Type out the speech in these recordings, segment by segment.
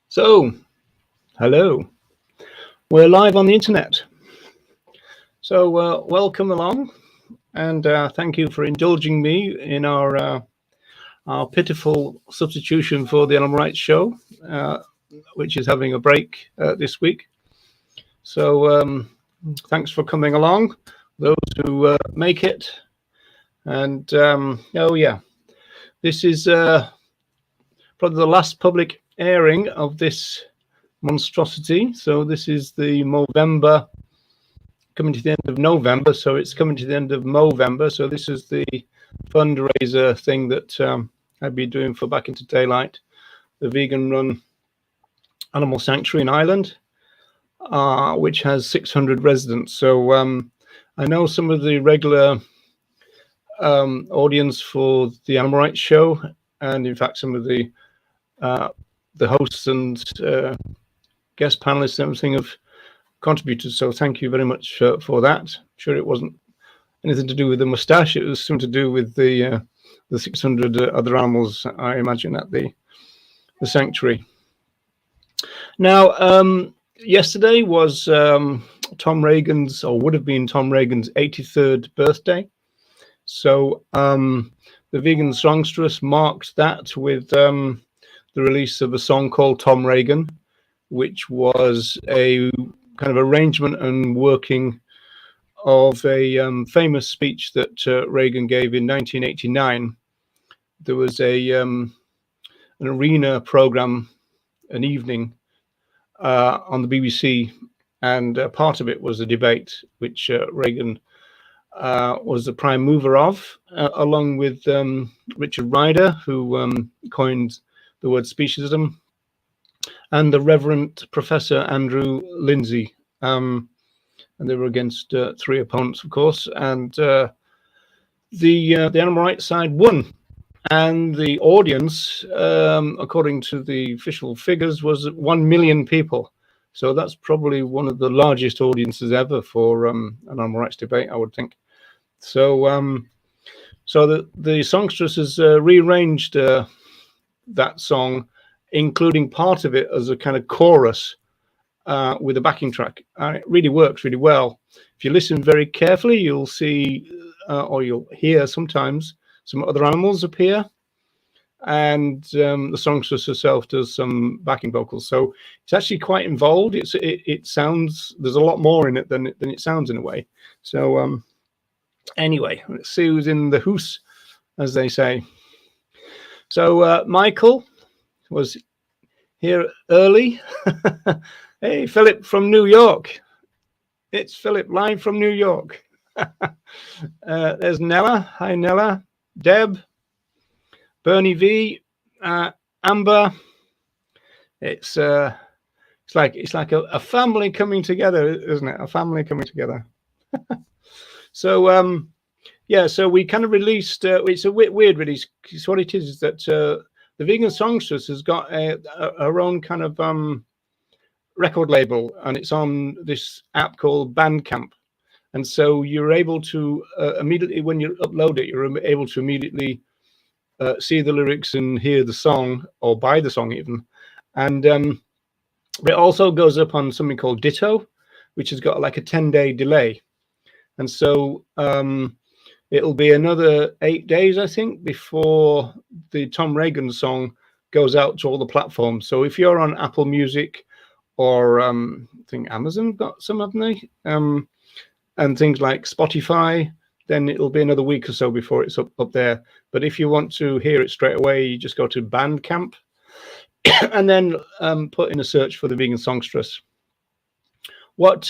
So, hello. We're live on the internet. So, welcome along, and thank you for indulging me in our pitiful substitution for the Animal Rights Show, which is having a break this week. So, thanks for coming along, those who make it. And oh yeah, this is probably the last public airing of this monstrosity. So this is the Movember, coming to the end of November. So it's coming to the end of Movember. So this is the fundraiser thing that I've been doing for Back into Daylight, the vegan-run animal sanctuary in Ireland, which has 600 residents. So I know some of the regular audience for the Animal Rights Show, and in fact some of the hosts and guest panelists and everything have contributed. So thank you very much for that. I'm sure it wasn't anything to do with the moustache. It was something to do with the 600 other animals, I imagine, at the sanctuary. Now, yesterday was Tom Reagan's, or would have been Tom Reagan's 83rd birthday. So the Vegan Songstress marked that with the release of a song called Tom Reagan, which was a kind of arrangement and working of a famous speech that Reagan gave in 1989. There was an arena program, an evening on the BBC, and part of it was a debate which Reagan was the prime mover of, along with Richard Ryder, who coined the word speciesism, and the Reverend Professor Andrew Lindsay. And they were against three opponents, of course, and the animal rights side won. And the audience, according to the official figures, was 1 million people. So that's probably one of the largest audiences ever for an animal rights debate, I would think. So, so the songstress has rearranged that song, including part of it as a kind of chorus with a backing track. It really works really well. If you listen very carefully, you'll see, or you'll hear sometimes, some other animals appear, and the songstress herself does some backing vocals. So it's actually quite involved. It sounds, there's a lot more in it than it sounds in a way. So anyway, let's see who's in the hoose, as they say. So Michael was here early. Hey, Philip from New York. It's Philip live from New York. There's Nella. Hi, Nella. Deb. Bernie V. Amber. It's like a family coming together, isn't it? A family coming together. So yeah, so we kind of released. It's a weird release. Because what it is that the Vegan Songstress has got her own kind of record label, and it's on this app called Bandcamp. And so you're able to immediately, when you upload it, you're able to immediately see the lyrics and hear the song, or buy the song even. And it also goes up on something called Ditto, which has got like a 10-day delay. And so it'll be another 8 days, I think, before the Tom Reagan song goes out to all the platforms. So if you're on Apple Music, or I think Amazon got some, haven't they? And things like Spotify, then it'll be another week or so before it's up there. But if you want to hear it straight away, you just go to Bandcamp and then put in a search for the Vegan Songstress. What,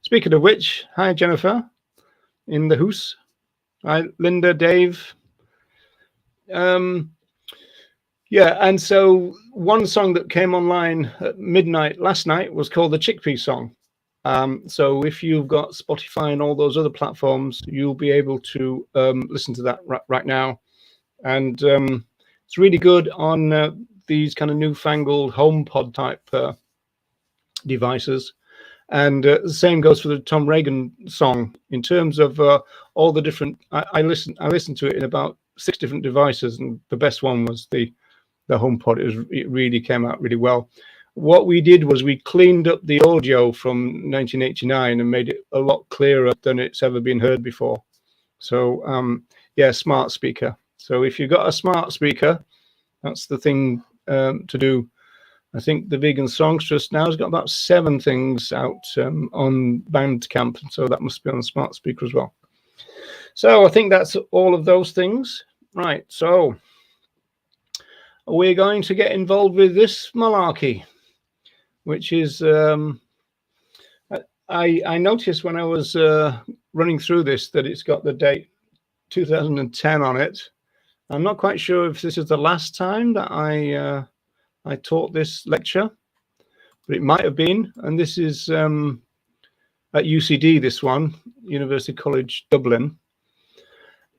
speaking of which, hi Jennifer in the hoose. Hi Linda, Dave. Yeah, and so one song that came online at midnight last night was called the Chickpea Song. So if you've got Spotify and all those other platforms, you'll be able to listen to that right now. And it's really good on these kind of newfangled HomePod type devices. And the same goes for the Tom Reagan song in terms of all the different. I listened to it in about 6 different devices, and the best one was the HomePod. It really came out really well. What we did was we cleaned up the audio from 1989 and made it a lot clearer than it's ever been heard before. So yeah, smart speaker. So if you've got a smart speaker, that's the thing to do. I think the Vegan Songstress now has got about 7 things out on Bandcamp, so that must be on a smart speaker as well. So I think that's all of those things. Right, so we're going to get involved with this malarkey, which is, I noticed when I was running through this that it's got the date 2010 on it. I'm not quite sure if this is the last time that I taught this lecture, but it might have been. And this is at UCD, this one, University College Dublin.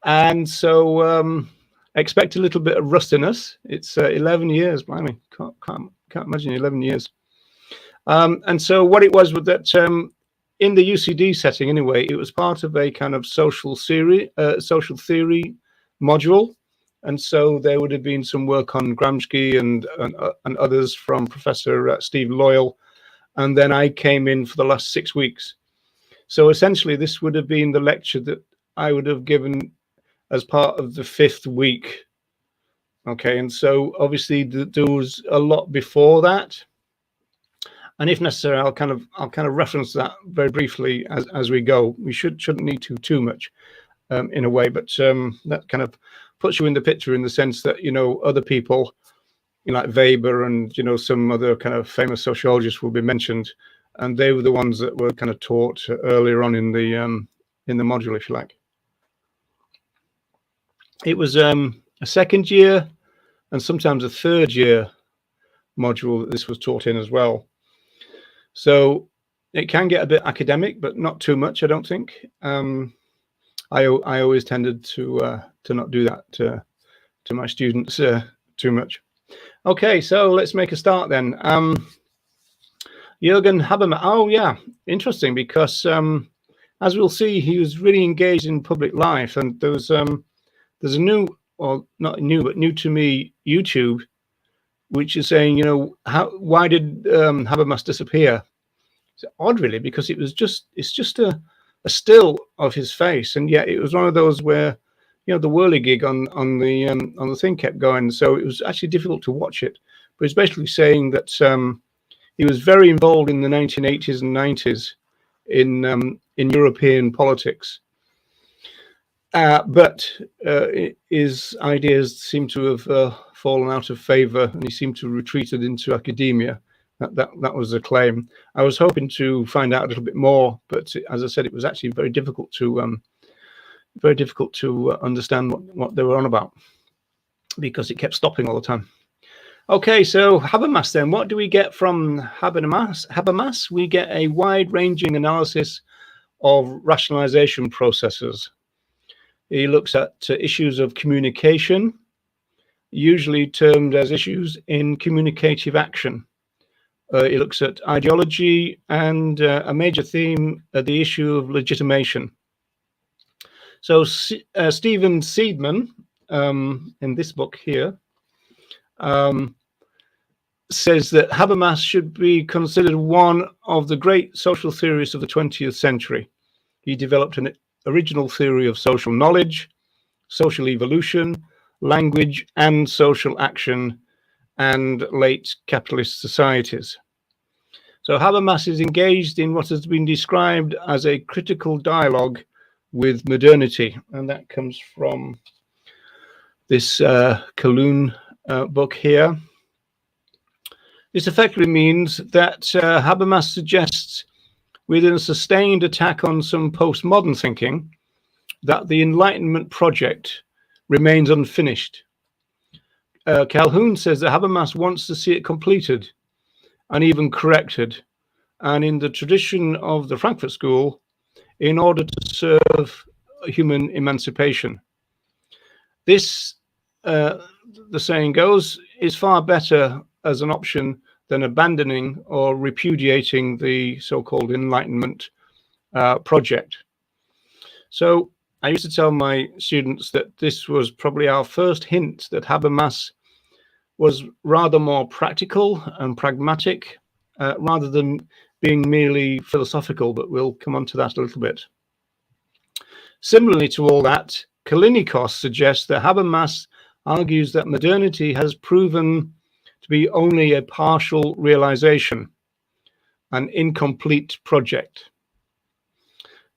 And so expect a little bit of rustiness. It's 11 years, blimey, can't imagine 11 years. And so what it was that in the UCD setting anyway, it was part of a kind of social theory module. And so there would have been some work on Gramsci and others from Professor Steve Loyal. And then I came in for the last 6 weeks. So essentially, this would have been the lecture that I would have given as part of the 5th week. Okay, and so obviously there was a lot before that. And if necessary, I'll kind of reference that very briefly as we go. We shouldn't need to too much in a way, but that kind of puts you in the picture in the sense that, you know, other people, you know, like Weber and, you know, some other kind of famous sociologists will be mentioned, and they were the ones that were kind of taught earlier on in the module, if you like. It was a 2nd year and sometimes a 3rd year module that this was taught in as well. So it can get a bit academic, but not too much, I don't think. I always tended to not do that to my students too much. Okay, so let's make a start then. Jurgen Habermas. Oh yeah, interesting, because as we'll see, he was really engaged in public life, and there's a new, or not new, but new to me, YouTube, which is saying, you know, why did Habermas disappear? It's odd, really, because it's just a still of his face, and yet it was one of those where, you know, the whirligig on the thing kept going, so it was actually difficult to watch it. But it's basically saying that he was very involved in the 1980s and 90s in European politics, but his ideas seem to have fallen out of favor, and he seemed to have retreated into academia. That was the claim. I was hoping to find out a little bit more, but as I said, it was actually very difficult to understand what they were on about, because it kept stopping all the time. Okay, so Habermas then. What do we get from Habermas? We get a wide-ranging analysis of rationalization processes. He looks at issues of communication, usually termed as issues in communicative action. He looks at ideology, and a major theme, the issue of legitimation. So Stephen Seidman, in this book here, says that Habermas should be considered one of the great social theorists of the 20th century. He developed an original theory of social knowledge, social evolution, language, and social action, and late capitalist societies. So Habermas is engaged in what has been described as a critical dialogue with modernity, and that comes from this Cologne book here. This effectively means that Habermas suggests, within a sustained attack on some postmodern thinking, that the Enlightenment project remains unfinished. Calhoun says that Habermas wants to see it completed and even corrected, and in the tradition of the Frankfurt School, in order to serve human emancipation. This, the saying goes, is far better as an option than abandoning or repudiating the so-called Enlightenment project. So I used to tell my students that this was probably our first hint that Habermas was rather more practical and pragmatic, rather than being merely philosophical, but we'll come on to that a little bit. Similarly to all that, Kalinikos suggests that Habermas argues that modernity has proven to be only a partial realization, an incomplete project.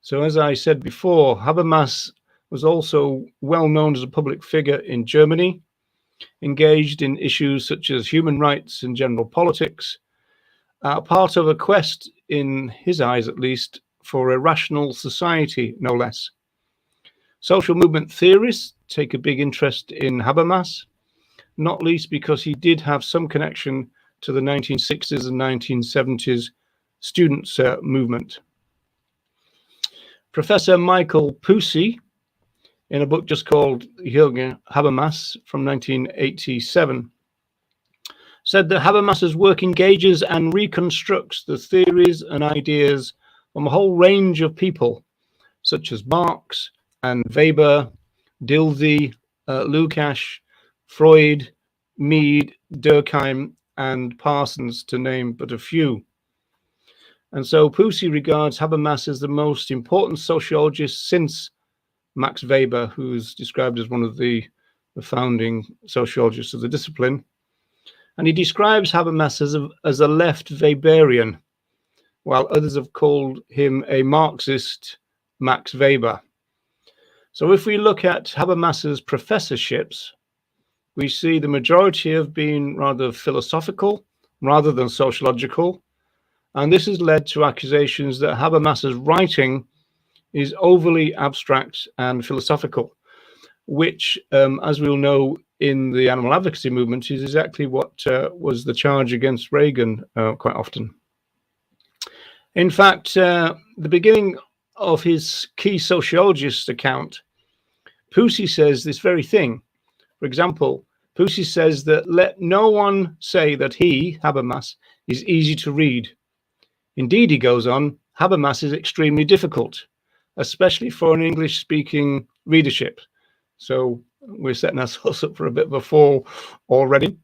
So as I said before, Habermas was also well known as a public figure in Germany, engaged in issues such as human rights and general politics, part of a quest, in his eyes at least, for a rational society, no less. Social movement theorists take a big interest in Habermas, not least because he did have some connection to the 1960s and 1970s students' movement. Professor Michael Pusey, in a book just called Jurgen Habermas from 1987, said that Habermas's work engages and reconstructs the theories and ideas from a whole range of people, such as Marx and Weber, Dilthey, Lukács, Freud, Mead, Durkheim, and Parsons, to name but a few. And so Pusey regards Habermas as the most important sociologist since Max Weber, who's described as one of the founding sociologists of the discipline. And he describes Habermas as a left Weberian, while others have called him a Marxist Max Weber. So if we look at Habermas's professorships, we see the majority have been rather philosophical rather than sociological. And this has led to accusations that Habermas's writing is overly abstract and philosophical, which, as we'll know in the animal advocacy movement, is exactly what was the charge against Reagan quite often. In fact, the beginning of his key sociologist account, Pusey says this very thing. For example, Pusey says that let no one say that he, Habermas, is easy to read. Indeed, he goes on, Habermas is extremely difficult, especially for an English-speaking readership. So we're setting ourselves up for a bit of a fall already.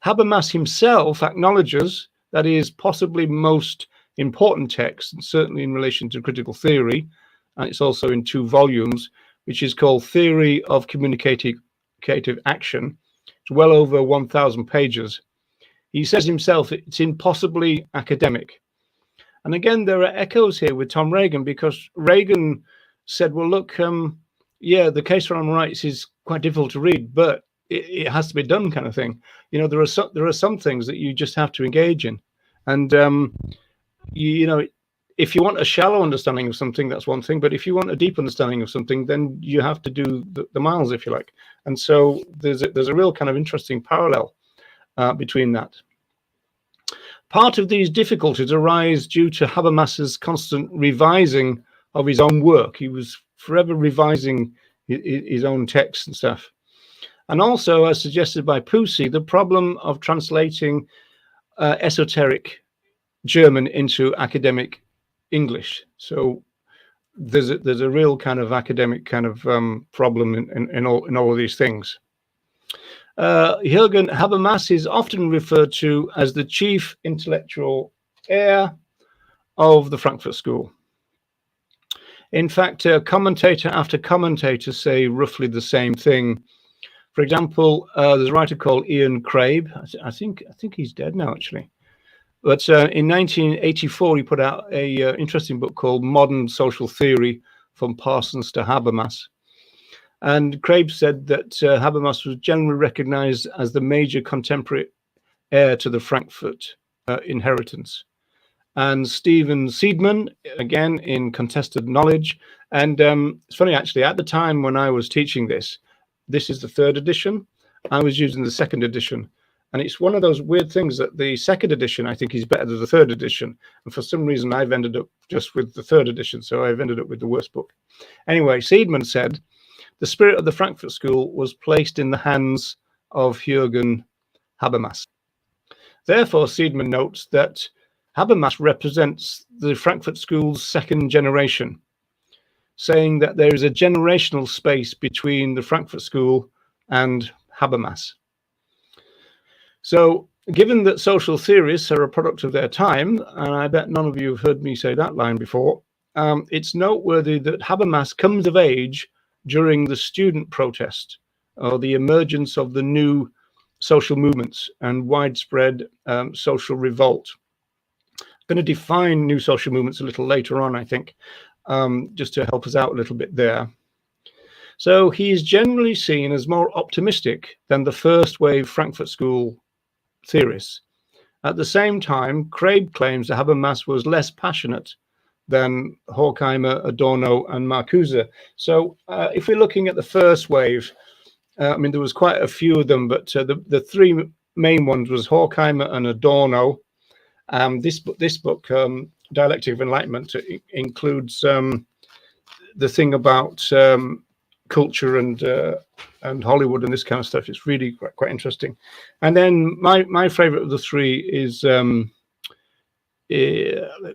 Habermas himself acknowledges that his possibly most important text, and certainly in relation to critical theory, and it's also in 2 volumes, which is called Theory of Communicative Action. It's well over 1,000 pages. He says himself it's impossibly academic. And again, there are echoes here with Tom Reagan, because Reagan said, well, look, yeah, the case for animal rights is quite difficult to read, but it has to be done, kind of thing. You know, there are some things that you just have to engage in. And, you know, if you want a shallow understanding of something, that's one thing. But if you want a deep understanding of something, then you have to do the miles, if you like. And so there's a real kind of interesting parallel between that. Part of these difficulties arise due to Habermas's constant revising of his own work. He was forever revising his own texts and stuff. And also, as suggested by Pusey, the problem of translating esoteric German into academic English. So there's a real kind of academic kind of problem in all of these things. Jurgen Habermas is often referred to as the chief intellectual heir of the Frankfurt School. In fact, commentator after commentator say roughly the same thing. For example, there's a writer called Ian Crabb. I think he's dead now, actually. But in 1984, he put out a interesting book called Modern Social Theory, From Parsons to Habermas. And Crabb said that Habermas was generally recognized as the major contemporary heir to the Frankfurt inheritance. And Stephen Seidman, again, in Contested Knowledge. And it's funny, actually, at the time when I was teaching this is the 3rd edition. I was using the 2nd edition. And it's one of those weird things that the 2nd edition, I think, is better than the 3rd edition. And for some reason, I've ended up just with the 3rd edition. So I've ended up with the worst book. Anyway, Seidman said, the spirit of the Frankfurt School was placed in the hands of Jurgen Habermas. Therefore, Seidman notes that Habermas represents the Frankfurt School's 2nd generation. saying that there is a generational space between the Frankfurt School and Habermas. So, given that social theorists are a product of their time, and I bet none of you have heard me say that line before, it's noteworthy that Habermas comes of age during the student protest, or the emergence of the new social movements and widespread social revolt. I'm going to define new social movements a little later on, I think, just to help us out a little bit there. So he is generally seen as more optimistic than the first wave Frankfurt School theorists. At the same time, Craib claims that Habermas was less passionate than Horkheimer, Adorno, and Marcuse. So if we're looking at the first wave, I mean, there was quite a few of them, but the three main ones was Horkheimer and Adorno. This book, Dialectic of Enlightenment, includes the thing about culture and Hollywood and this kind of stuff. It's really quite interesting. And then my favorite of the three is, let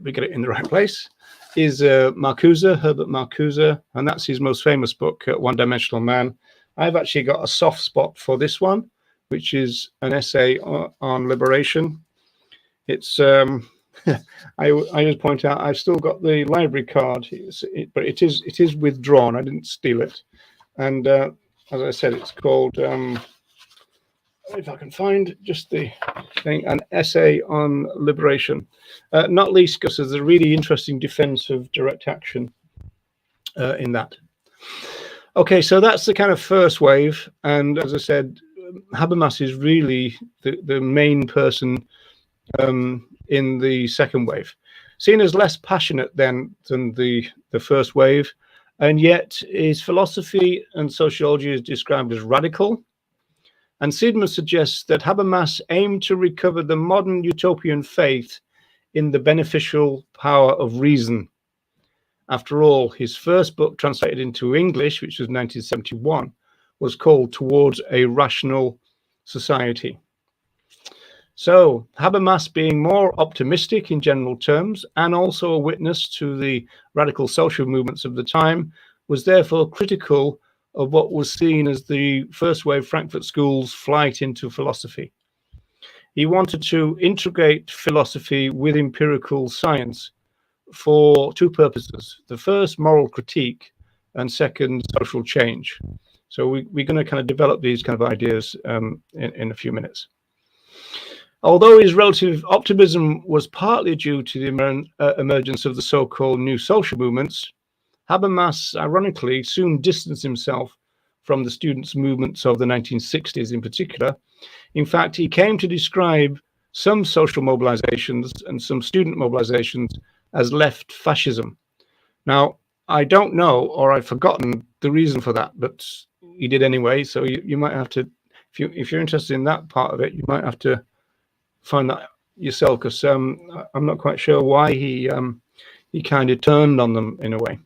me get it in the right place, is Marcuse, Herbert Marcuse, and that's his most famous book, One Dimensional Man. I've actually got a soft spot for this one, which is an essay on liberation. It's I just point out I've still got the library card, but it is withdrawn. I didn't steal it, and as I said, it's called if I can find just the thing, an essay on liberation. Not least because there's a really interesting defense of direct action in that. Okay, so that's the kind of first wave, and as I said, Habermas is really the main person in the second wave, seen as less passionate than the first wave, and yet his philosophy and sociology is described as radical. And Seidman suggests that Habermas aimed to recover the modern utopian faith in the beneficial power of reason. After all, his first book, translated into English, which was 1971, was called Towards a Rational Society. So Habermas, being more optimistic in general terms and also a witness to the radical social movements of the time, was therefore critical of what was seen as the first wave Frankfurt School's flight into philosophy. He wanted to integrate philosophy with empirical science for two purposes. The first, moral critique, and second, social change. So we're going to kind of develop these kind of ideas in a few minutes. Although his relative optimism was partly due to the emergence of the so-called new social movements, Habermas, ironically, soon distanced himself from the students' movements of the 1960s in particular. In fact, he came to describe some social mobilizations and some student mobilizations as left fascism. Now, I don't know, or I've forgotten the reason for that, but he did anyway. So you might have to, if you're interested in that part of it, you might have to find that yourself, because I'm not quite sure why he kind of turned on them in a way.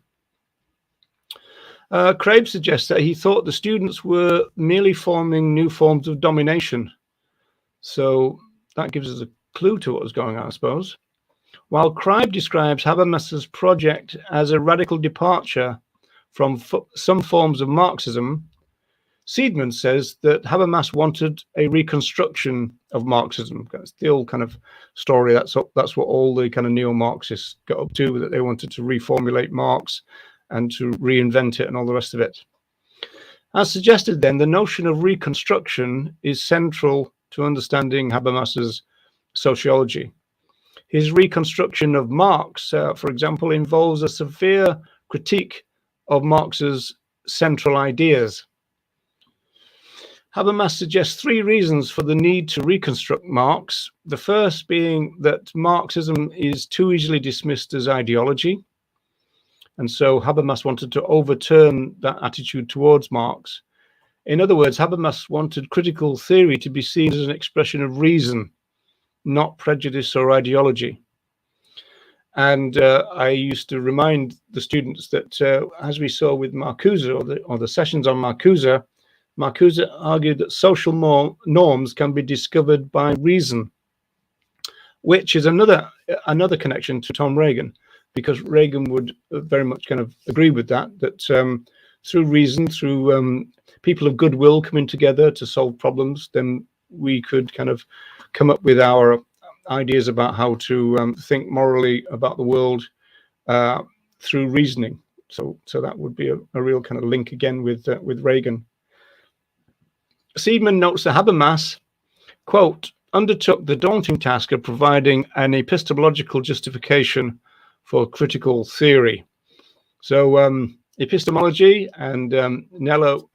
Craib suggests that he thought the students were merely forming new forms of domination. So that gives us a clue to what was going on, I suppose. While Craib describes Habermas's project as a radical departure from some forms of Marxism, Seidman says that Habermas wanted a reconstruction of Marxism. That's the old kind of story. That's what all the kind of neo-Marxists got up to, that they wanted to reformulate Marx and to reinvent it and all the rest of it. As suggested then, the notion of reconstruction is central to understanding Habermas's sociology. His reconstruction of Marx, for example, involves a severe critique of Marx's central ideas. Habermas suggests three reasons for the need to reconstruct Marx. The first being that Marxism is too easily dismissed as ideology. And so Habermas wanted to overturn that attitude towards Marx. In other words, Habermas wanted critical theory to be seen as an expression of reason, not prejudice or ideology. And I used to remind the students that, as we saw with Marcuse, or the sessions on Marcuse, Marcuse argued that social norms can be discovered by reason, which is another connection to Tom Reagan. because Reagan would very much kind of agree with that through reason, through people of goodwill coming together to solve problems, then we could kind of come up with our ideas about how to think morally about the world through reasoning. So that would be a real kind of link again with Reagan. Seidman notes that Habermas, quote, undertook the daunting task of providing an epistemological justification for critical theory. So epistemology, and Nello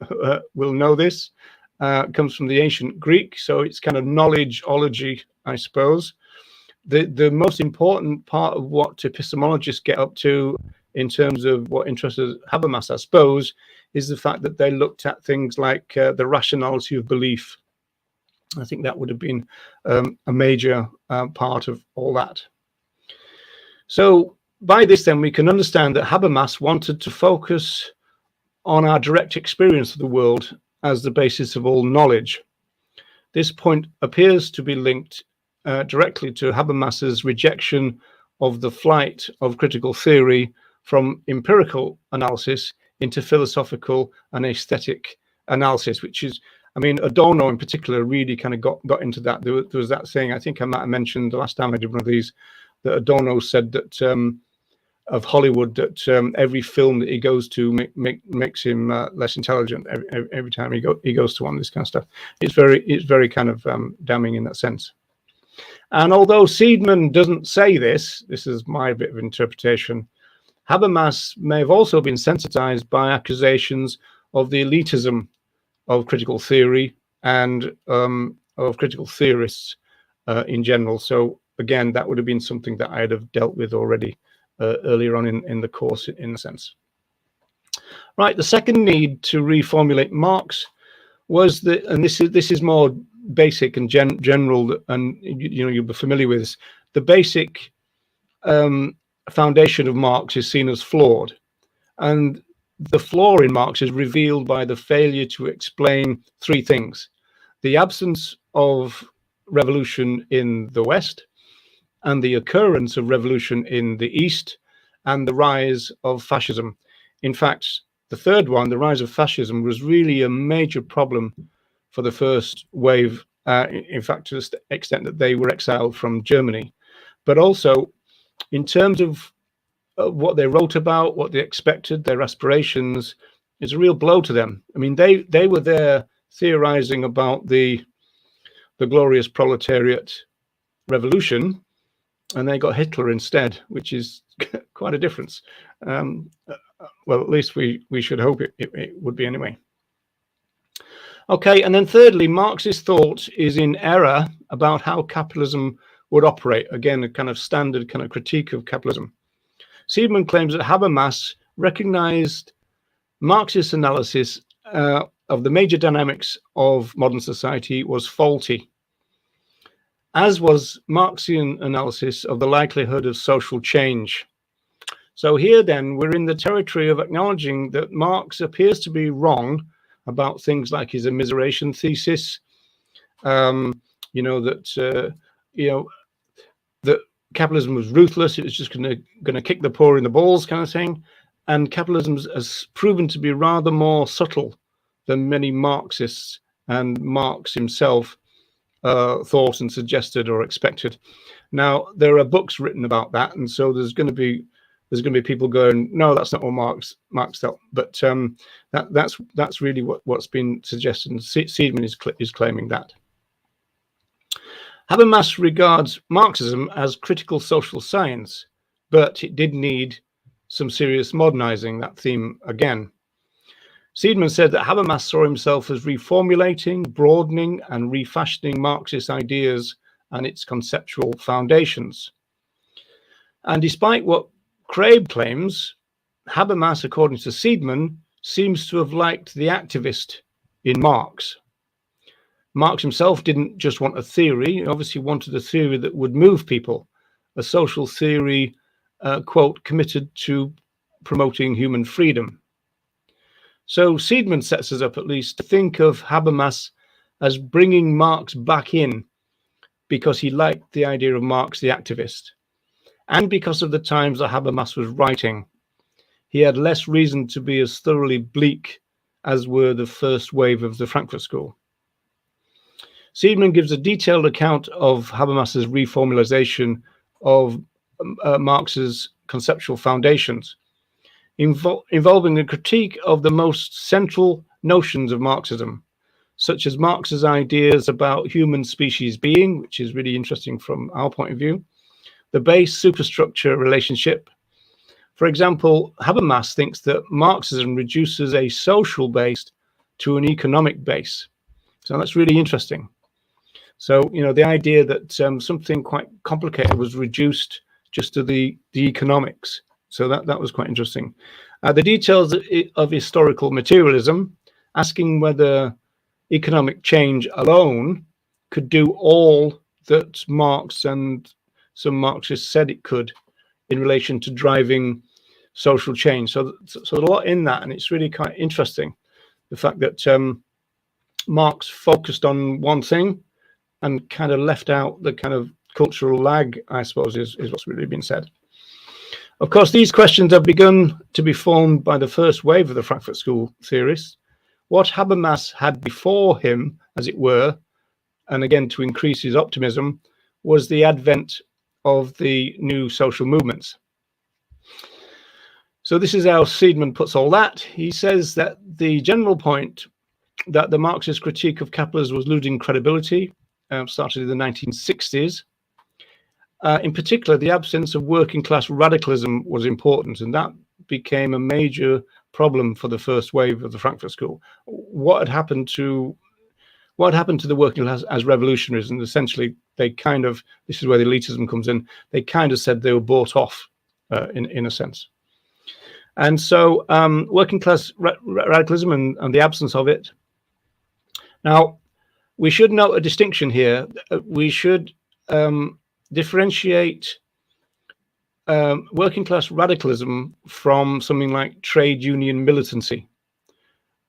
will know this, comes from the ancient Greek, so it's kind of knowledgeology, I suppose. The most important part of what epistemologists get up to in terms of what interested Habermas, I suppose, is the fact that they looked at things like the rationality of belief. I think that would have been a major part of all that. So by this, then, we can understand that Habermas wanted to focus on our direct experience of the world as the basis of all knowledge. This point appears to be linked directly to Habermas's rejection of the flight of critical theory from empirical analysis into philosophical and aesthetic analysis, which is, I mean, Adorno in particular really kind of got into that. There was that saying, I think I might have mentioned the last time I did one of these, that Adorno said that of Hollywood, that every film that he goes to makes him less intelligent every time he goes to one of this kind of stuff. It's very kind of damning in that sense. And although Seidman doesn't say this is my bit of interpretation, Habermas may have also been sensitized by accusations of the elitism of critical theory and of critical theorists in general. So again, that would have been something that I'd have dealt with already earlier on in the course, in a sense. Right, the second need to reformulate Marx was that, and this is more basic and general, and you'll be familiar with this. The basic foundation of Marx is seen as flawed, and the flaw in Marx is revealed by the failure to explain three things: the absence of revolution in the West, and the occurrence of revolution in the East, and the rise of fascism. In fact, the third one, the rise of fascism, was really a major problem for the first wave, in fact, to the extent that they were exiled from Germany. But also, in terms of what they wrote about, what they expected, their aspirations, is a real blow to them. I mean, they were there theorizing about the glorious proletariat revolution, and they got Hitler instead, which is quite a difference. Well, at least we should hope it would be anyway. Okay, and then thirdly, Marx's thought is in error about how capitalism would operate. Again, a kind of standard kind of critique of capitalism. Seidman claims that Habermas recognized Marxist analysis of the major dynamics of modern society was faulty, as was Marxian analysis of the likelihood of social change. So here then, we're in the territory of acknowledging that Marx appears to be wrong about things like his immiseration thesis, that capitalism was ruthless, it was just going to kick the poor in the balls kind of thing, and capitalism has proven to be rather more subtle than many Marxists and Marx himself thought and suggested or expected. Now, there are books written about that, and so there's going to be people going, no, that's not what Marx felt. But that's really what's been suggested, and Seidman is claiming that. Habermas regards Marxism as critical social science, but it did need some serious modernizing, that theme again. Seidman said that Habermas saw himself as reformulating, broadening, and refashioning Marxist ideas and its conceptual foundations. And despite what Craib claims, Habermas, according to Seidman, seems to have liked the activist in Marx. Marx himself didn't just want a theory, he obviously wanted a theory that would move people, a social theory, quote, committed to promoting human freedom. So Seidman sets us up at least to think of Habermas as bringing Marx back in because he liked the idea of Marx the activist. and because of the times that Habermas was writing, he had less reason to be as thoroughly bleak as were the first wave of the Frankfurt School. Seidman gives a detailed account of Habermas's reformulation of Marx's conceptual foundations, involving a critique of the most central notions of Marxism, such as Marx's ideas about human species being, which is really interesting from our point of view, the base superstructure relationship. For example, Habermas thinks that Marxism reduces a social base to an economic base. So that's really interesting. So, you know, the idea that something quite complicated was reduced just to the economics. So that was quite interesting. The details of historical materialism, asking whether economic change alone could do all that Marx and some Marxists said it could in relation to driving social change. So a lot in that, and it's really quite interesting, the fact that Marx focused on one thing and kind of left out the kind of cultural lag, I suppose, is what's really been said. Of course, these questions have begun to be formed by the first wave of the Frankfurt School theorists. What Habermas had before him, as it were, and again to increase his optimism, was the advent of the new social movements. So this is how Seidman puts all that. He says that the general point that the Marxist critique of capitalism was losing credibility started in the 1960s. In particular, the absence of working class radicalism was important, and that became a major problem for the first wave of the Frankfurt School. What had happened to the working class as revolutionaries? And essentially, they kind of, this is where the elitism comes in, they kind of said they were bought off in a sense. And so working class radicalism and the absence of it. Now, we should note a distinction here. We should differentiate working class radicalism from something like trade union militancy,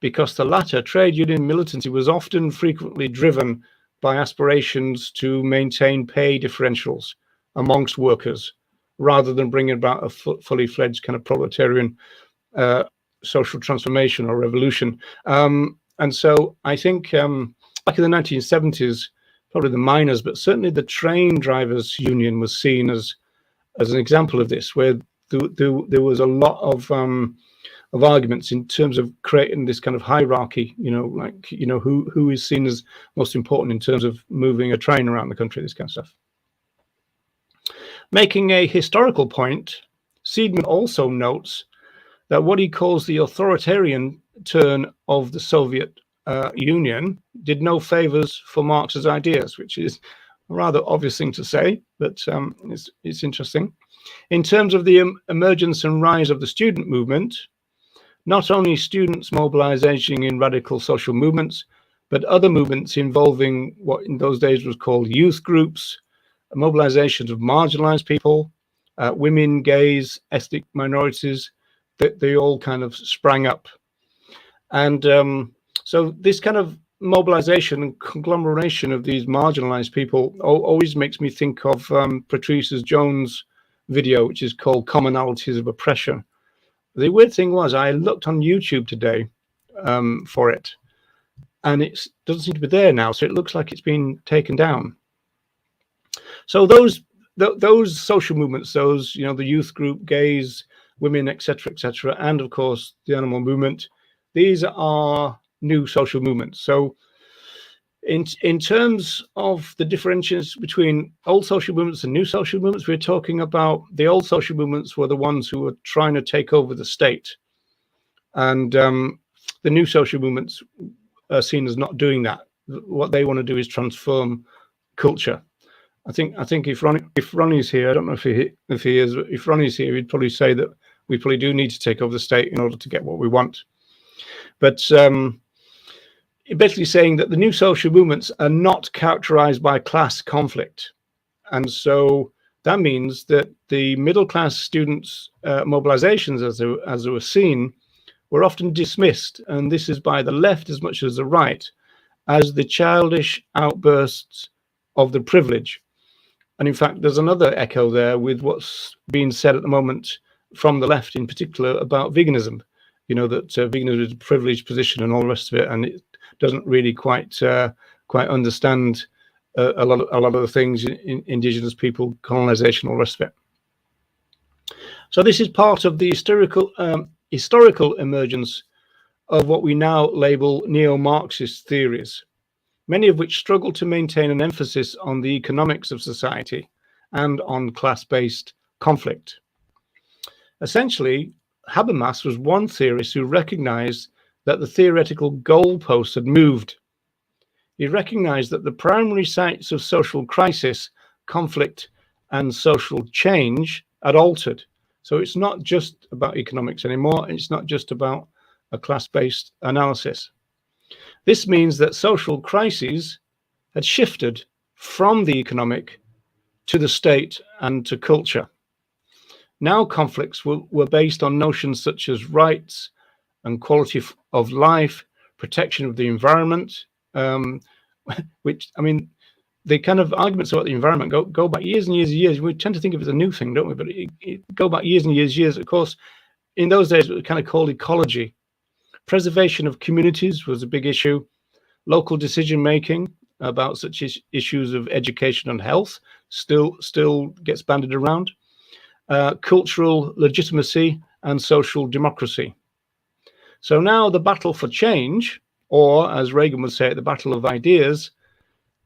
because the latter, trade union militancy, was often frequently driven by aspirations to maintain pay differentials amongst workers, rather than bringing about a fully fledged kind of proletarian social transformation or revolution. And so I think back in the 1970s, probably the miners, but certainly the train drivers union was seen as an example of this, where there was a lot of arguments in terms of creating this kind of hierarchy, you know, like, you know, who is seen as most important in terms of moving a train around the country, this kind of stuff. Making a historical point, Seidman also notes that what he calls the authoritarian turn of the Soviet Union did no favors for Marx's ideas, which is a rather obvious thing to say, but it's interesting. In terms of the emergence and rise of the student movement, not only students mobilizing in radical social movements, but other movements involving what in those days was called youth groups, mobilizations of marginalized people, women, gays, ethnic minorities, they all kind of sprang up. And so this kind of mobilization and conglomeration of these marginalized people always makes me think of Patrice Jones' video, which is called Commonalities of Oppression. The weird thing was, I looked on YouTube today for it, and it doesn't seem to be there now, so it looks like it's been taken down. So those social movements, those, you know, the youth group, gays, women, etc., and of course the animal movement, these are new social movements. So in terms of the differentiations between old social movements and new social movements, we're talking about the old social movements were the ones who were trying to take over the state, and the new social movements are seen as not doing that. What they want to do is transform culture. I think if Ronnie's here, I don't know if he is, but if Ronnie's here, he'd probably say that we probably do need to take over the state in order to get what we want. But basically saying that the new social movements are not characterized by class conflict. And so that means that the middle class students' mobilizations, as they were seen, were often dismissed, and this is by the left as much as the right, as the childish outbursts of the privilege. And in fact, there's another echo there with what's being said at the moment from the left in particular about veganism. You know, that veganism is a privileged position and all the rest of it, and it doesn't really quite understand a lot of the things in indigenous people, colonization, all the rest of it. So this is part of the historical emergence of what we now label neo-Marxist theories, many of which struggle to maintain an emphasis on the economics of society and on class-based conflict. Essentially, Habermas was one theorist who recognized that the theoretical goalposts had moved. He recognized that the primary sites of social crisis, conflict, and social change had altered. So it's not just about economics anymore. It's not just about a class-based analysis. This means that social crises had shifted from the economic to the state and to culture. Now conflicts were based on notions such as rights and quality of life, protection of the environment, which, I mean, the kind of arguments about the environment go back years and years and years. We tend to think of it as a new thing, don't we? But it go back years and years. Of course, in those days, it was kind of called ecology. Preservation of communities was a big issue. Local decision-making about such issues of education and health still gets bandied around. Cultural legitimacy and social democracy. So now the battle for change, or as Reagan would say, the battle of ideas,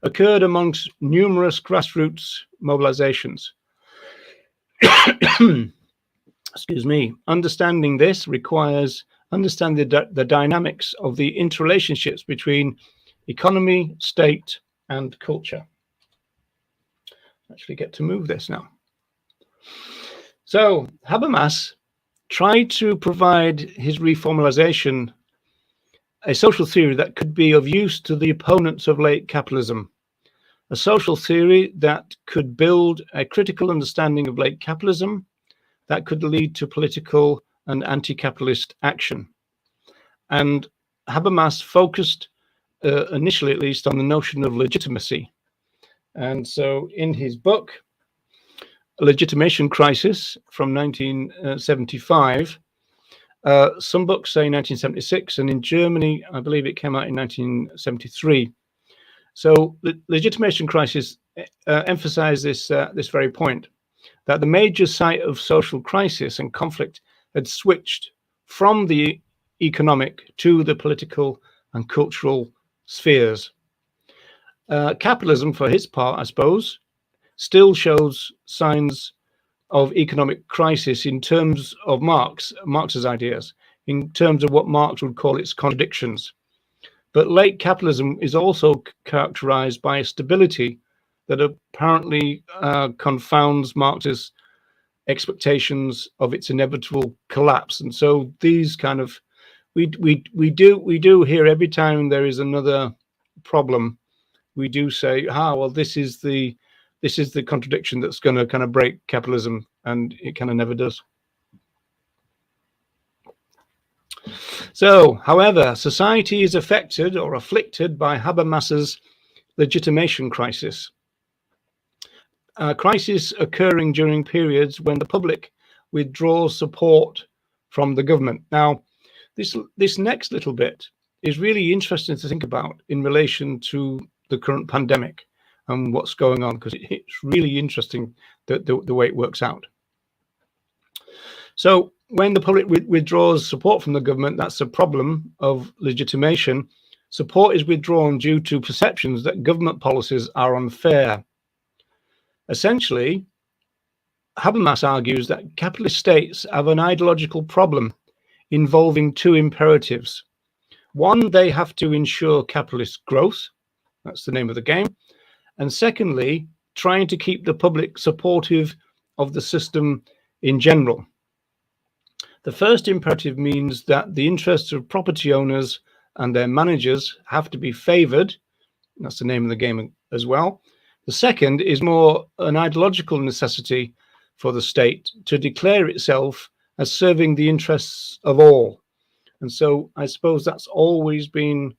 occurred amongst numerous grassroots mobilizations. Excuse me. Understanding this requires understanding the dynamics of the interrelationships between economy, state, and culture. Actually get to move this now. So Habermas tried to provide his reformulation a social theory that could be of use to the opponents of late capitalism, a social theory that could build a critical understanding of late capitalism that could lead to political and anti-capitalist action. And Habermas focused, initially at least, on the notion of legitimacy. And so in his book, Legitimation Crisis from 1975, some books say 1976, and in Germany, I believe it came out in 1973. So the Legitimation Crisis emphasized this very point, that the major site of social crisis and conflict had switched from the economic to the political and cultural spheres. Capitalism, for his part, I suppose, still shows signs of economic crisis in terms of Marx's ideas, in terms of what Marx would call its contradictions. But late capitalism is also characterized by a stability that apparently confounds Marx's expectations of its inevitable collapse. And so these kind of, we do hear every time there is another problem, we do say, well, this is the contradiction that's going to kind of break capitalism, and it kind of never does. So, however, society is affected or afflicted by Habermas's legitimation crisis. Crisis occurring during periods when the public withdraws support from the government. Now, this next little bit is really interesting to think about in relation to the current pandemic and what's going on, because it's really interesting the way it works out. So when the public withdraws support from the government, that's a problem of legitimation. Support is withdrawn due to perceptions that government policies are unfair. Essentially, Habermas argues that capitalist states have an ideological problem involving two imperatives. One, they have to ensure capitalist growth. That's the name of the game. And secondly, trying to keep the public supportive of the system in general. The first imperative means that the interests of property owners and their managers have to be favored. That's the name of the game as well. The second is more an ideological necessity for the state to declare itself as serving the interests of all. And so I suppose that's always been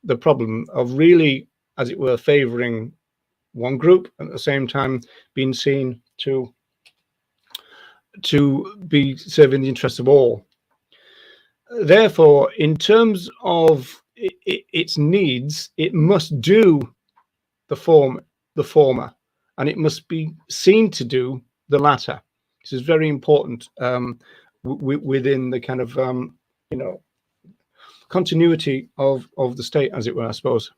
the problem of really, as it were, favoring one group, and at the same time being seen to be serving the interests of all. Therefore, in terms of its needs, it must do the former, and it must be seen to do the latter. This is very important within the kind of continuity of the state, as it were, I suppose.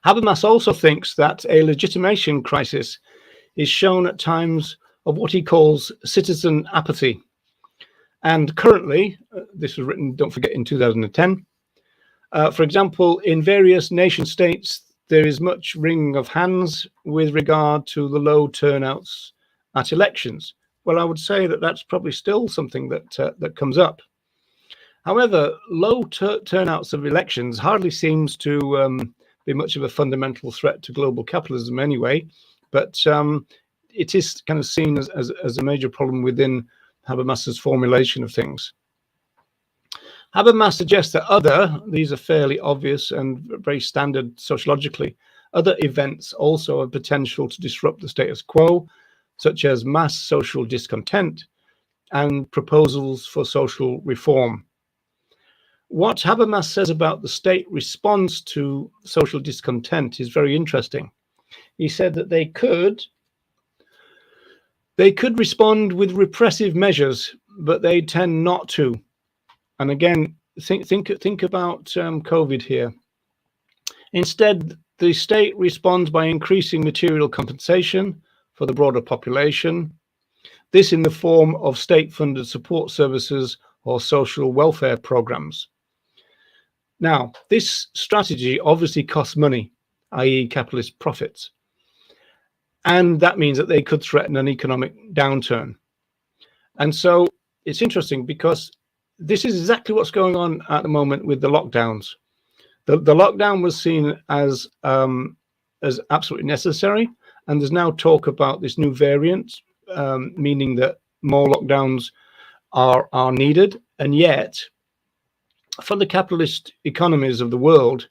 Habermas also thinks that a legitimation crisis is shown at times of what he calls citizen apathy. And currently, this was written, don't forget, in 2010, for example, in various nation states, there is much wringing of hands with regard to the low turnouts at elections. Well, I would say that that's probably still something that comes up. However, low turnouts of elections hardly seems to be much of a fundamental threat to global capitalism anyway, but it is kind of seen as a major problem within Habermas's formulation of things. Habermas suggests that these are fairly obvious and very standard sociologically, other events also have potential to disrupt the status quo, such as mass social discontent and proposals for social reform. What Habermas says about the state response to social discontent is very interesting. He said that they could respond with repressive measures, but they tend not to. And again, think about COVID here. Instead, the state responds by increasing material compensation for the broader population, this in the form of state-funded support services or social welfare programs. Now, this strategy obviously costs money, i.e. capitalist profits. And that means that they could threaten an economic downturn. And so it's interesting because this is exactly what's going on at the moment with the lockdowns. The lockdown was seen as absolutely necessary, and there's now talk about this new variant, meaning that more lockdowns are needed. And yet, for the capitalist economies of the world,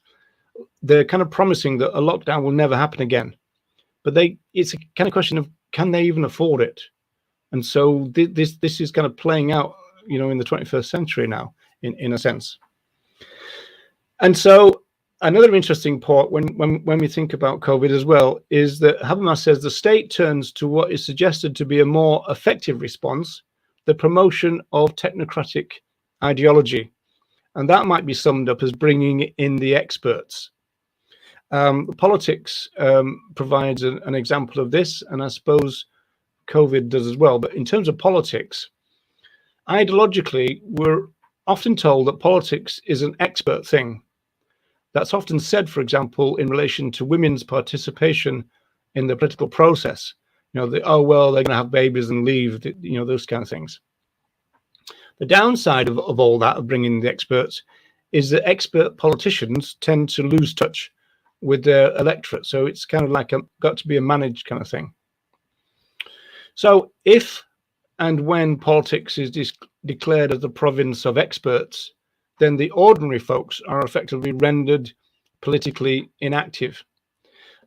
they're kind of promising that a lockdown will never happen again. But it's a kind of question of, can they even afford it? And so this is kind of playing out, in the 21st century now, in a sense. And so another interesting part when we think about COVID as well is that Habermas says the state turns to what is suggested to be a more effective response, the promotion of technocratic ideology. And that might be summed up as bringing in the experts. Politics provides an example of this, and I suppose COVID does as well. But in terms of politics, ideologically, we're often told that politics is an expert thing. That's often said, for example, in relation to women's participation in the political process. They're going to have babies and leave, those kind of things. The downside of all that, of bringing in the experts, is that expert politicians tend to lose touch with their electorate. So it's kind of like got to be a managed kind of thing. So if and when politics is declared as the province of experts, then the ordinary folks are effectively rendered politically inactive.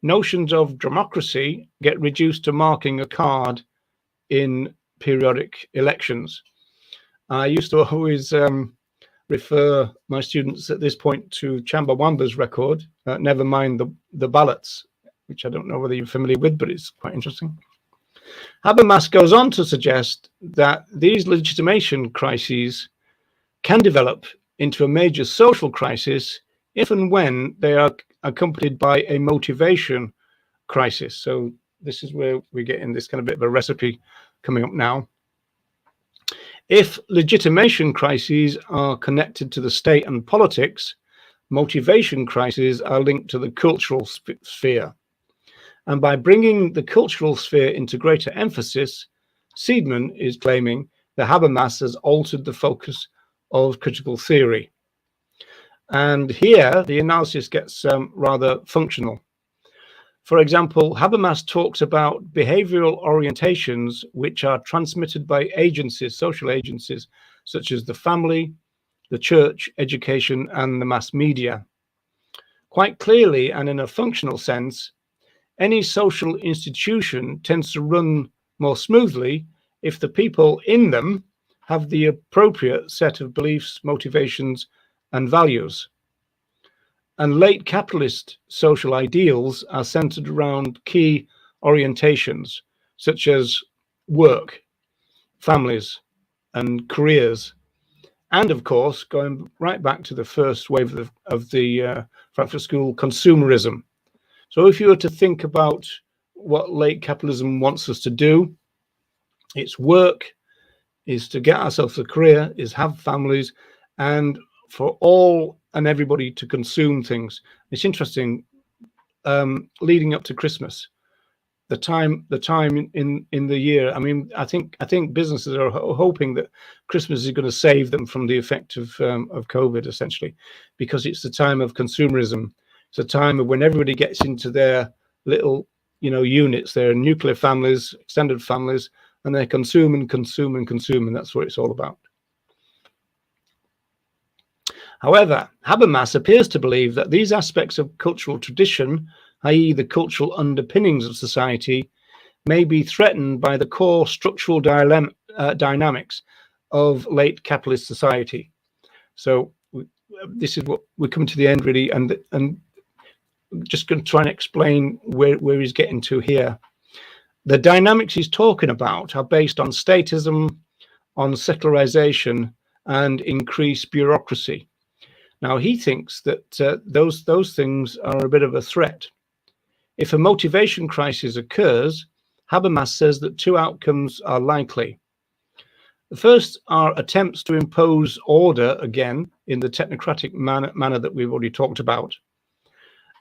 Notions of democracy get reduced to marking a card in periodic elections. I used to always refer my students at this point to Chumbawamba's record, Never Mind the Ballots, which I don't know whether you're familiar with, but it's quite interesting. Habermas goes on to suggest that these legitimation crises can develop into a major social crisis if and when they are accompanied by a motivation crisis. So this is where we get in this kind of bit of a recipe coming up now. If legitimation crises are connected to the state and politics, motivation crises are linked to the cultural sphere. And by bringing the cultural sphere into greater emphasis, Seidman is claiming that Habermas has altered the focus of critical theory. And here, the analysis gets rather functional. For example, Habermas talks about behavioral orientations which are transmitted by agencies, social agencies, such as the family, the church, education, and the mass media. Quite clearly, and in a functional sense, any social institution tends to run more smoothly if the people in them have the appropriate set of beliefs, motivations, and values. And late capitalist social ideals are centered around key orientations, such as work, families, and careers. And of course, going right back to the first wave of the Frankfurt School, consumerism. So if you were to think about what late capitalism wants us to do, it's work, is to get ourselves a career, is have families, and for all and everybody to consume things. It's interesting, leading up to Christmas, the time in the year. I mean, I think businesses are hoping that Christmas is going to save them from the effect of COVID, essentially, because it's the time of consumerism. It's a time of when everybody gets into their little, units, their nuclear families, extended families, and they consume and consume and consume, and that's what it's all about. However, Habermas appears to believe that these aspects of cultural tradition, i.e. the cultural underpinnings of society, may be threatened by the core structural dynamics of late capitalist society. So this is what we're coming to the end, really, and just going to try and explain where he's getting to here. The dynamics he's talking about are based on statism, on secularization, and increased bureaucracy. Now, he thinks that those things are a bit of a threat. If a motivation crisis occurs, Habermas says that two outcomes are likely. The first are attempts to impose order again in the technocratic manner that we've already talked about.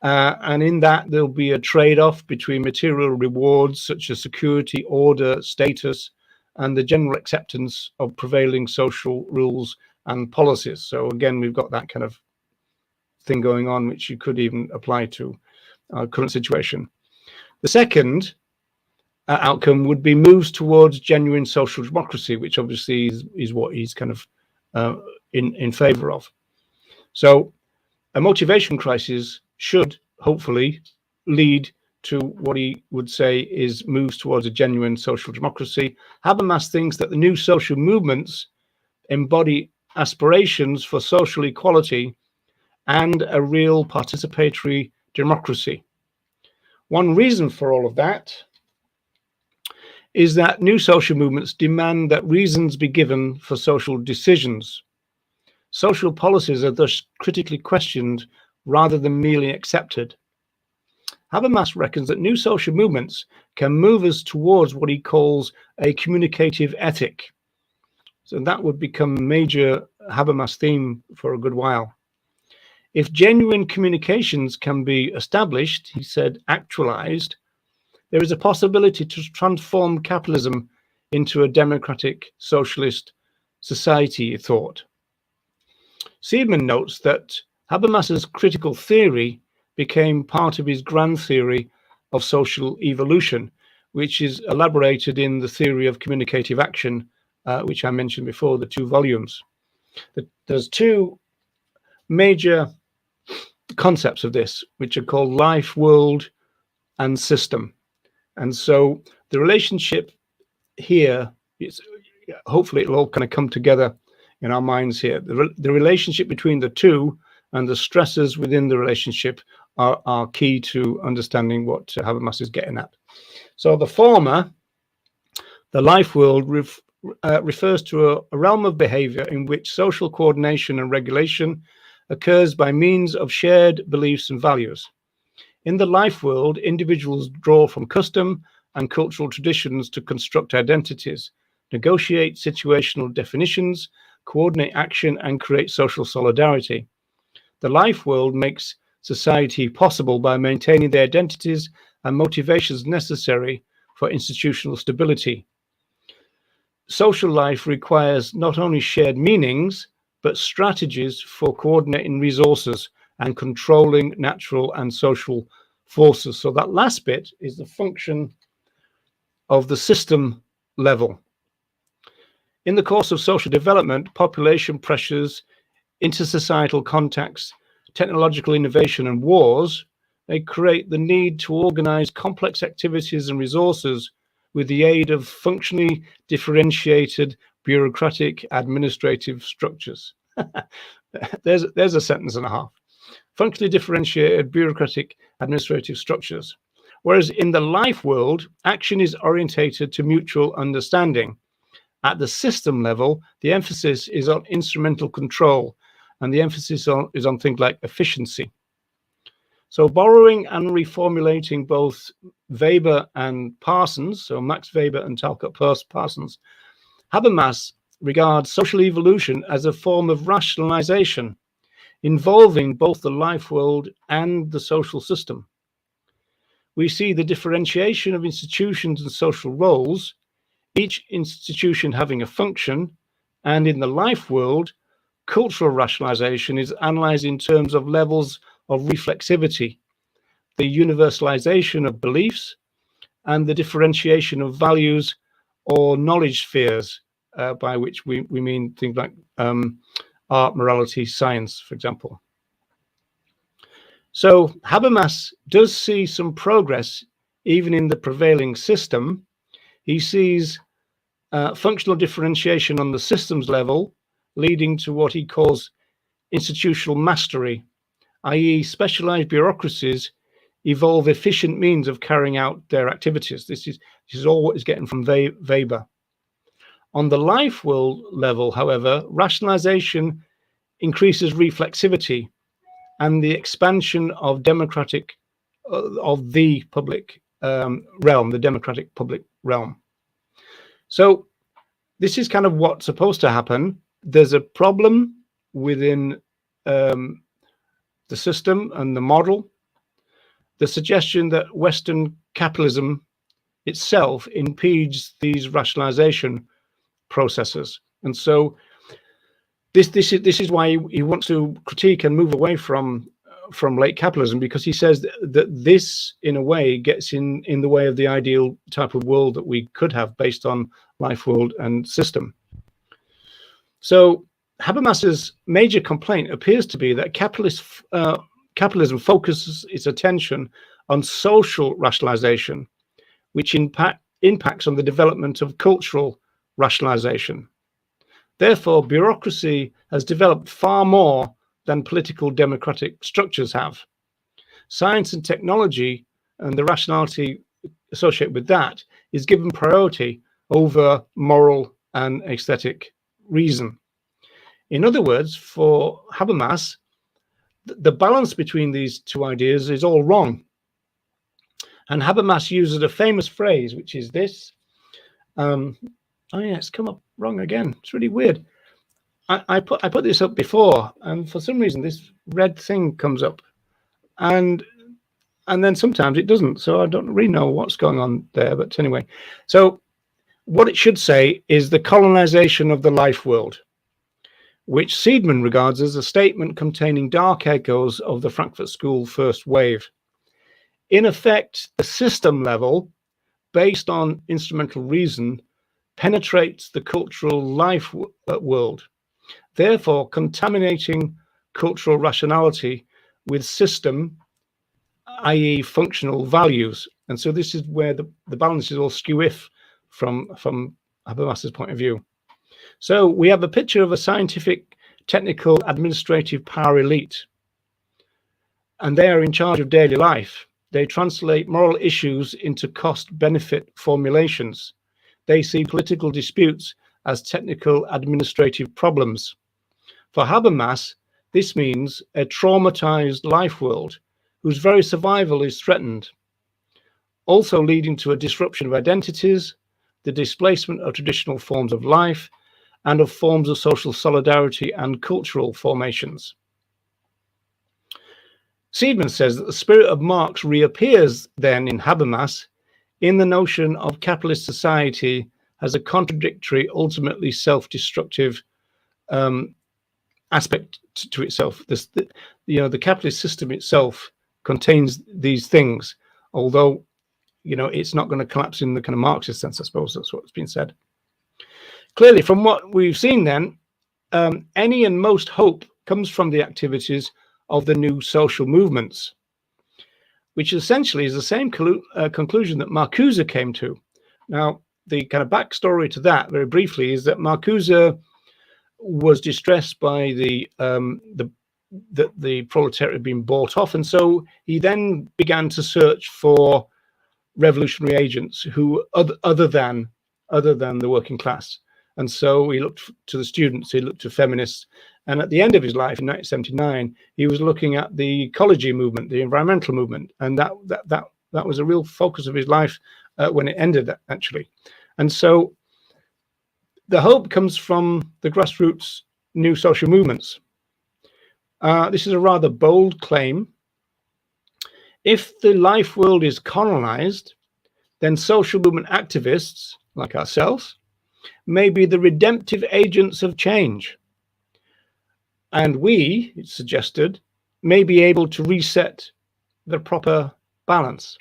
And in that, there'll be a trade-off between material rewards such as security, order, status, and the general acceptance of prevailing social rules and policies. So again, we've got that kind of thing going on, which you could even apply to our current situation. The second outcome would be moves towards genuine social democracy, which obviously is what he's kind of in favor of. So a motivation crisis should hopefully lead to what he would say is moves towards a genuine social democracy. Habermas thinks that the new social movements embody aspirations for social equality and a real participatory democracy. One reason for all of that is that new social movements demand that reasons be given for social decisions. Social policies are thus critically questioned rather than merely accepted. Habermas reckons that new social movements can move us towards what he calls a communicative ethic. So that would become a major Habermas theme for a good while. If genuine communications can be established, he said, actualized, there is a possibility to transform capitalism into a democratic socialist society, he thought. Seidman notes that Habermas's critical theory became part of his grand theory of social evolution, which is elaborated in the theory of communicative action, which I mentioned before, the 2 volumes. There's 2 major concepts of this, which are called life, world, and system. And so the relationship here, hopefully it'll all kind of come together in our minds here. The relationship between the 2 and the stresses within the relationship are key to understanding what Habermas is getting at. So the former, the life world, refers to a realm of behavior in which social coordination and regulation occurs by means of shared beliefs and values. In the life world, individuals draw from custom and cultural traditions to construct identities, negotiate situational definitions, coordinate action, and create social solidarity. The life world makes society possible by maintaining the identities and motivations necessary for institutional stability. Social life requires not only shared meanings, but strategies for coordinating resources and controlling natural and social forces. So that last bit is the function of the system level. In the course of social development, population pressures, intersocietal contacts, technological innovation, and wars they create the need to organize complex activities and resources with the aid of functionally differentiated bureaucratic administrative structures. There's a sentence and a half. Functionally differentiated bureaucratic administrative structures. Whereas in the life world, action is orientated to mutual understanding. At the system level, the emphasis is on instrumental control, and the emphasis is on things like efficiency. So borrowing and reformulating both Weber and Parsons, so Max Weber and Talcott Parsons, Habermas regards social evolution as a form of rationalization involving both the life world and the social system. We see the differentiation of institutions and social roles, each institution having a function, and in the life world, cultural rationalization is analyzed in terms of levels of reflexivity, the universalization of beliefs, and the differentiation of values or knowledge spheres, by which we mean things like art, morality, science, for example. So Habermas does see some progress even in the prevailing system. He sees functional differentiation on the systems level, leading to what he calls institutional mastery, i.e. specialized bureaucracies evolve efficient means of carrying out their activities. This is all what he's getting from Weber. On the life world level, however, rationalization increases reflexivity and the expansion of the public realm, the democratic public realm. So this is kind of what's supposed to happen. There's a problem within the system and the model. The suggestion that Western capitalism itself impedes these rationalization processes. And so this is why he wants to critique and move away from late capitalism, because he says that this, in a way, gets in the way of the ideal type of world that we could have based on life world and system. So Habermas's major complaint appears to be that capitalism focuses its attention on social rationalization, which impacts on the development of cultural rationalization. Therefore, bureaucracy has developed far more than political democratic structures have. Science and technology and the rationality associated with that is given priority over moral and aesthetic reason. In other words, for Habermas, the balance between these two ideas is all wrong. And Habermas uses a famous phrase, which is this. Oh yeah, it's come up wrong again. It's really weird. I put this up before, and for some reason this red thing comes up, and then sometimes it doesn't. So I don't really know what's going on there. But anyway, so what it should say is the colonization of the life world, which Seidman regards as a statement containing dark echoes of the Frankfurt School first wave. In effect, the system level, based on instrumental reason, penetrates the cultural life world, therefore contaminating cultural rationality with system, i.e. functional values. And so this is where the balance is all skew-if from Habermas's point of view. So we have a picture of a scientific, technical, administrative power elite, and they are in charge of daily life. They translate moral issues into cost-benefit formulations. They see political disputes as technical administrative problems. For Habermas, this means a traumatized life world whose very survival is threatened, also leading to a disruption of identities, the displacement of traditional forms of life, and of forms of social solidarity and cultural formations. Seidman says that the spirit of Marx reappears then in Habermas in the notion of capitalist society as a contradictory, ultimately self-destructive aspect to itself. The capitalist system itself contains these things, although it's not going to collapse in the kind of Marxist sense. I suppose that's what's been said. Clearly, from what we've seen then, any and most hope comes from the activities of the new social movements. which essentially is the same conclusion that Marcuse came to. Now, the kind of backstory to that, very briefly, is that Marcuse was distressed by the proletariat being bought off, and so he then began to search for revolutionary agents who other than the working class. And so he looked to the students, he looked to feminists, and at the end of his life in 1979, he was looking at the ecology movement, the environmental movement, and that was a real focus of his life when it ended, actually. And so the hope comes from the grassroots new social movements. This is a rather bold claim. If the life world is colonized, then social movement activists, like ourselves, may be the redemptive agents of change. And we, it's suggested, may be able to reset the proper balance.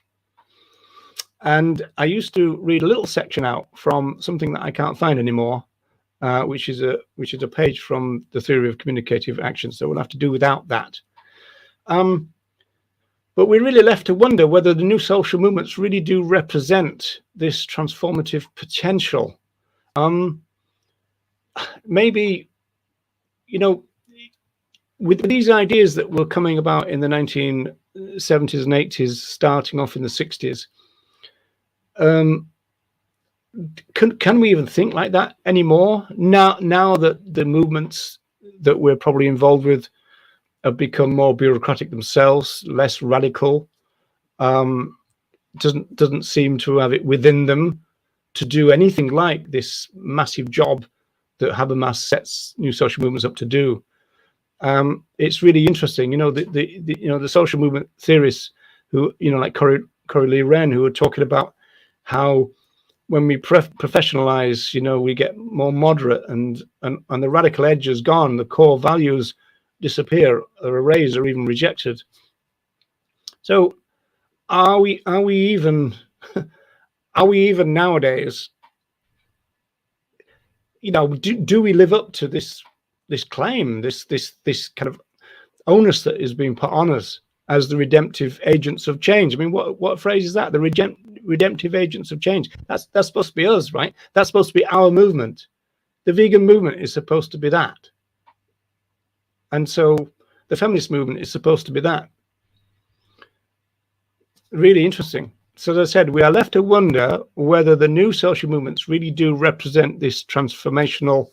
And I used to read a little section out from something that I can't find anymore, which is a page from the Theory of Communicative Action. So we'll have to do without that. But we're really left to wonder whether the new social movements really do represent this transformative potential. Maybe, you know, with these ideas that were coming about in the 1970s and 80s, starting off in the 60s, can we even think like that anymore? Now that the movements that we're probably involved with have become more bureaucratic themselves, less radical, doesn't seem to have it within them to do anything like this massive job that Habermas sets new social movements up to do. It's really interesting, you know, the social movement theorists who, you know, like Corey Lee Wren, who are talking about how when we professionalize, you know, we get more moderate and the radical edge is gone, the core values disappear, or erased, or even rejected. So are we even nowadays, you know, do we live up to this claim, this kind of onus that is being put on us as the redemptive agents of change? I mean, what phrase is that? The redemptive agents of change. That's supposed to be us, right? That's supposed to be our movement. The vegan movement is supposed to be that. And so the feminist movement is supposed to be that. Really interesting. So as I said, we are left to wonder whether the new social movements really do represent this transformational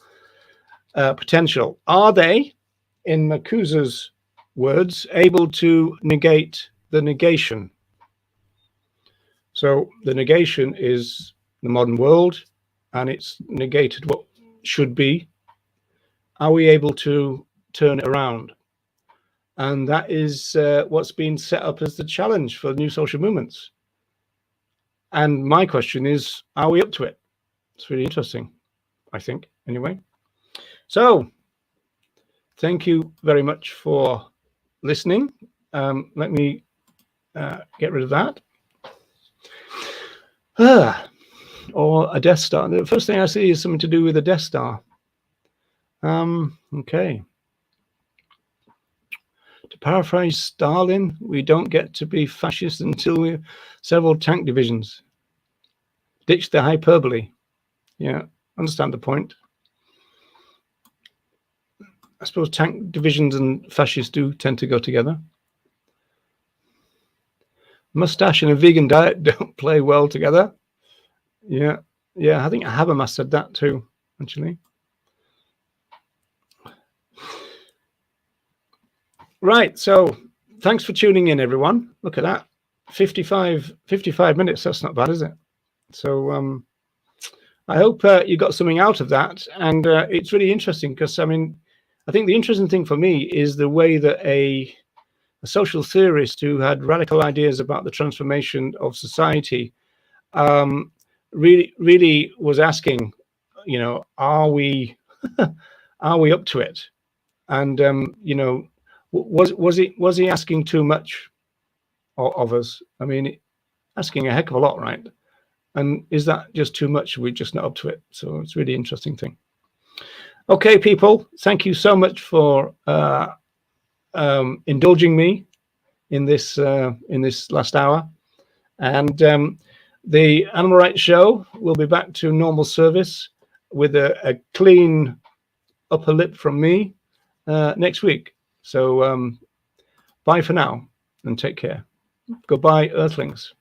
potential. Are they, in Marcuse's words, able to negate the negation? So the negation is the modern world, and it's negated what should be. Are we able to turn it around? And that is what's been set up as the challenge for new social movements. And my question is, are we up to it? It's really interesting, I think, anyway. So thank you very much for listening. Let me get rid of that. Or a Death Star. The first thing I see is something to do with a Death Star. Okay. To paraphrase Stalin, we don't get to be fascist until we're several tank divisions. Ditch the hyperbole. Yeah, understand the point. I suppose tank divisions and fascists do tend to go together. Mustache and a vegan diet don't play well together. Yeah, I think Habermas said that too, actually. Right, so thanks for tuning in, everyone. Look at that, 55 minutes. That's not bad, is it? So I hope you got something out of that. And it's really interesting because, I mean, I think the interesting thing for me is the way that a social theorist who had radical ideas about the transformation of society really was asking, you know, are we up to it? And you know, was he asking too much of us? I mean, asking a heck of a lot, right? And is that just too much? We're just not up to it. So it's a really interesting thing. Okay, people, thank you so much for indulging me in this last hour. And the Animal Rights Show will be back to normal service with a clean upper lip from me next week. So bye for now and take care. Goodbye, Earthlings.